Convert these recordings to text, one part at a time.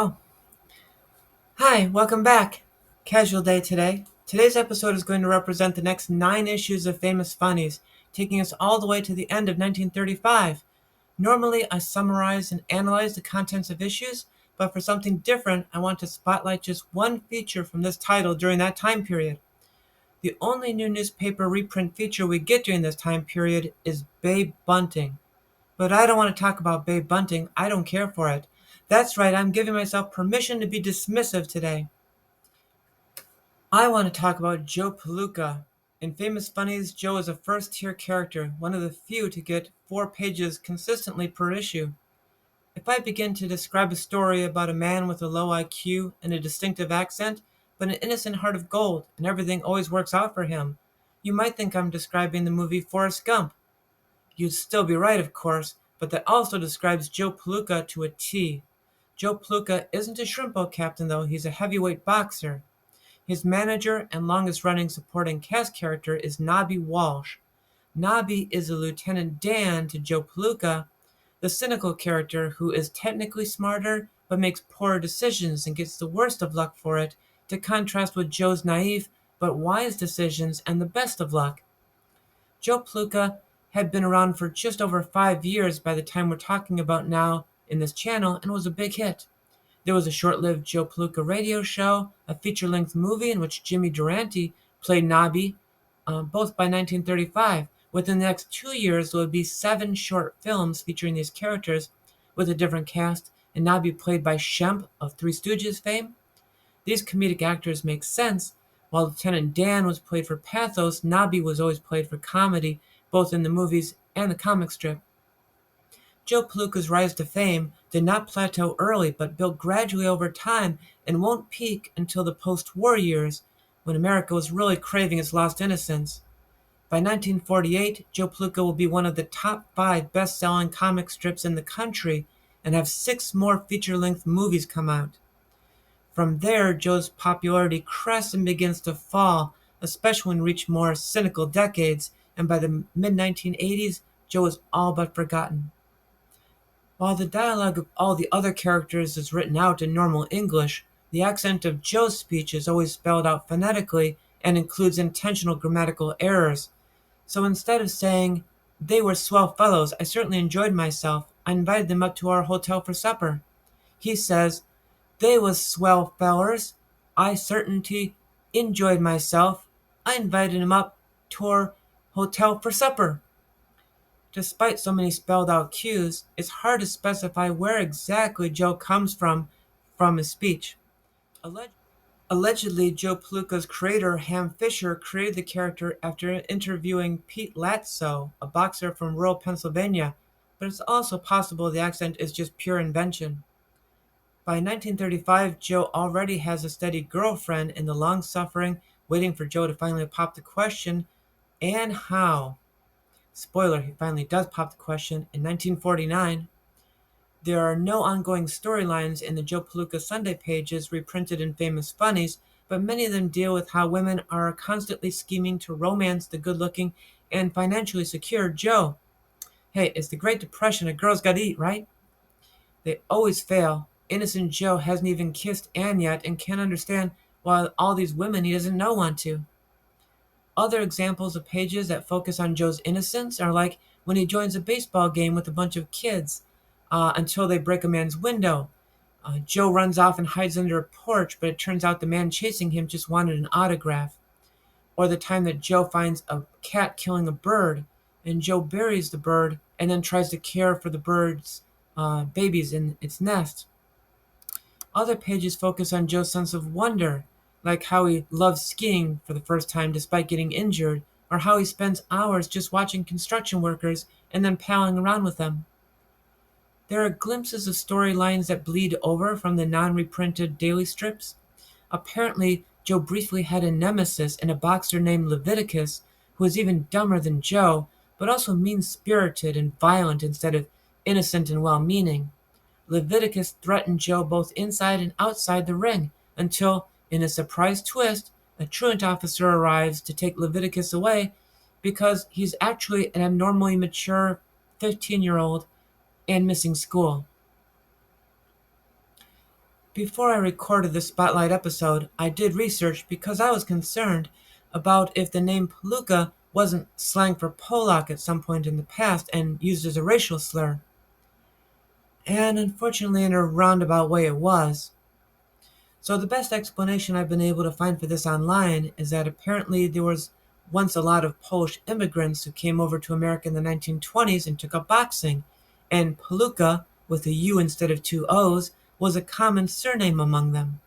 Oh, hi, welcome back. Casual day today. Today's episode is going to represent the next 9 issues of Famous Funnies, taking us all the way to the end of 1935. Normally, I summarize and analyze the contents of issues, but for something different, I want to spotlight just one feature from this title during that time period. The only new newspaper reprint feature we get during this time period is Babe Bunting. But I don't want to talk about Babe Bunting. I don't care for it. That's right, I'm giving myself permission to be dismissive today. I want to talk about Joe Palooka. In Famous Funnies, Joe is a first tier character, one of the few to get 4 pages consistently per issue. If I begin to describe a story about a man with a low IQ and a distinctive accent, but an innocent heart of gold, and everything always works out for him, you might think I'm describing the movie Forrest Gump. You'd still be right, of course, but that also describes Joe Palooka to a T. Joe Palooka isn't a shrimpo captain, though, he's a heavyweight boxer. His manager and longest running supporting cast character is Nobby Walsh. Nobby is a Lieutenant Dan to Joe Palooka, the cynical character who is technically smarter but makes poorer decisions and gets the worst of luck for it, to contrast with Joe's naive but wise decisions and the best of luck. Joe Palooka had been around for just over 5 years by the time we're talking about now in this channel and was a big hit. There was a short-lived Joe Palooka radio show, a feature-length movie in which Jimmy Durante played Nobby, both by 1935. Within the next 2 years, there would be 7 short films featuring these characters with a different cast, and Nobby played by Shemp of Three Stooges fame. These comedic actors make sense. While Lieutenant Dan was played for pathos, Nobby was always played for comedy, both in the movies and the comic strip. Joe Palooka's rise to fame did not plateau early but built gradually over time and won't peak until the post-war years, when America was really craving its lost innocence. By 1948, Joe Palooka will be one of the top 5 best-selling comic strips in the country and have 6 more feature-length movies come out. From there, Joe's popularity crests and begins to fall, especially when we reach more cynical decades, and by the mid-1980s, Joe is all but forgotten. While the dialogue of all the other characters is written out in normal English, the accent of Joe's speech is always spelled out phonetically and includes intentional grammatical errors. So instead of saying, "They were swell fellows, I certainly enjoyed myself, I invited them up to our hotel for supper," he says, "They was swell fellers, I certainty enjoyed myself, I invited 'em up to our hotel for supper." Despite so many spelled out cues, it's hard to specify where exactly Joe comes from his speech. Allegedly, Joe Palooka's creator, Ham Fisher, created the character after interviewing Pete Latso, a boxer from rural Pennsylvania, but it's also possible the accent is just pure invention. By 1935, Joe already has a steady girlfriend in the long-suffering, waiting for Joe to finally pop the question, Anne Howe. Spoiler, he finally does pop the question in 1949. There are no ongoing storylines in the Joe Palooka Sunday pages reprinted in Famous Funnies, but many of them deal with how women are constantly scheming to romance the good-looking and financially secure Joe. Hey, it's the Great Depression, a girl's gotta eat, right? They always fail. Innocent Joe hasn't even kissed Anne yet and can't understand why all these women he doesn't know want to. Other examples of pages that focus on Joe's innocence are like when he joins a baseball game with a bunch of kids until they break a man's window. Joe runs off and hides under a porch, but it turns out the man chasing him just wanted an autograph. Or the time that Joe finds a cat killing a bird, and Joe buries the bird and then tries to care for the bird's babies in its nest. Other pages focus on Joe's sense of wonder, like how he loves skiing for the first time despite getting injured, or how he spends hours just watching construction workers and then palling around with them. There are glimpses of storylines that bleed over from the non-reprinted daily strips. Apparently, Joe briefly had a nemesis in a boxer named Leviticus, who was even dumber than Joe, but also mean-spirited and violent instead of innocent and well-meaning. Leviticus threatened Joe both inside and outside the ring, until, in a surprise twist, a truant officer arrives to take Leviticus away because he's actually an abnormally mature 15-year-old and missing school. Before I recorded this spotlight episode, I did research because I was concerned about if the name Palooka wasn't slang for Polak at some point in the past and used as a racial slur. And unfortunately, in a roundabout way, it was. So the best explanation I've been able to find for this online is that apparently there was once a lot of Polish immigrants who came over to America in the 1920s and took up boxing, and Palooka, with a U instead of two O's, was a common surname among them.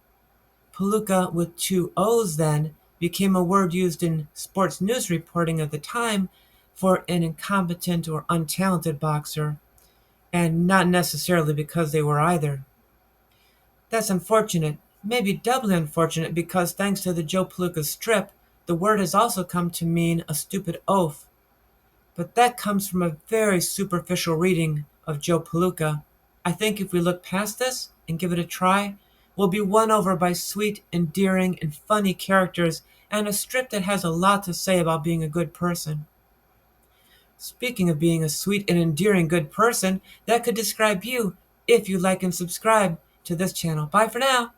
Palooka with two O's then became a word used in sports news reporting of the time for an incompetent or untalented boxer, and not necessarily because they were either. That's unfortunate, maybe doubly unfortunate because thanks to the Joe Palooka strip, the word has also come to mean a stupid oaf. But that comes from a very superficial reading of Joe Palooka. I think if we look past this and give it a try, we'll be won over by sweet, endearing, and funny characters and a strip that has a lot to say about being a good person. Speaking of being a sweet and endearing good person, that could describe you if you like and subscribe to this channel. Bye for now.